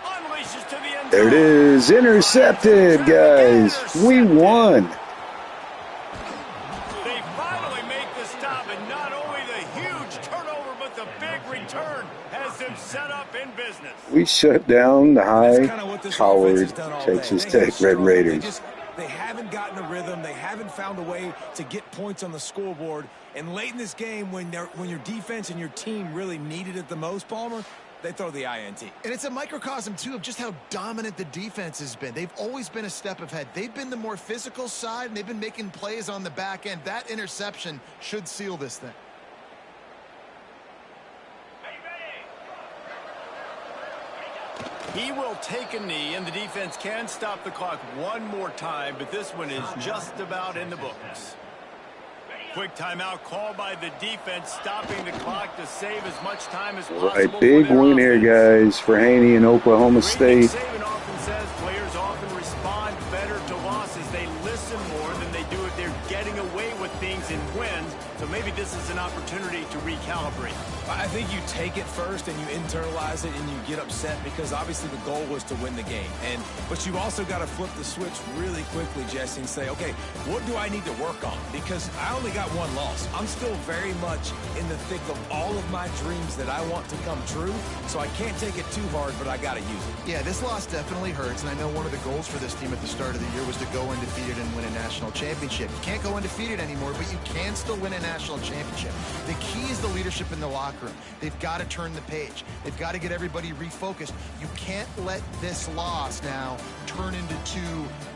Unleashes to the end zone. There it is. Intercepted, guys. We won. They finally make the stop, and not only the huge turnover, but the big return has them set up in business. We shut down the high-powered Texas Tech Red Raiders. They haven't gotten a rhythm. They haven't found a way to get points on the scoreboard. And late in this game, when your defense and your team really needed it the most, Palmer, they throw the INT. And it's a microcosm, too, of just how dominant the defense has been. They've always been a step ahead. They've been the more physical side, and they've been making plays on the back end. That interception should seal this thing. He will take a knee, and the defense can stop the clock one more time, but this one is just about in the books. Quick timeout called by the defense, stopping the clock to save as much time as possible. Right, big win here, guys, for Haney in Oklahoma State. Saban often says players often respond better to losses. They listen more than they do if they're getting away with things in wins. So maybe this is an opportunity to recalibrate. I think you take it first and you internalize it and you get upset because obviously the goal was to win the game. But you've also got to flip the switch really quickly, Jesse, and say, okay, what do I need to work on? Because I only got one loss. I'm still very much in the thick of all of my dreams that I want to come true. So I can't take it too hard, but I got to use it. Yeah, this loss definitely hurts. And I know one of the goals for this team at the start of the year was to go undefeated and win a national championship. You can't go undefeated anymore, but you can still win a national championship. The key is the leadership in the locker room. They've got to turn the page. They've got to get everybody refocused. You can't let this loss now turn into 2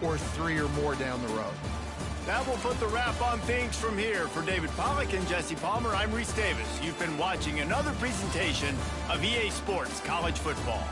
or 3 or more down the road. That will put the wrap on things from here. For David Pollack and Jesse Palmer, I'm Reese Davis. You've been watching another presentation of EA Sports College Football.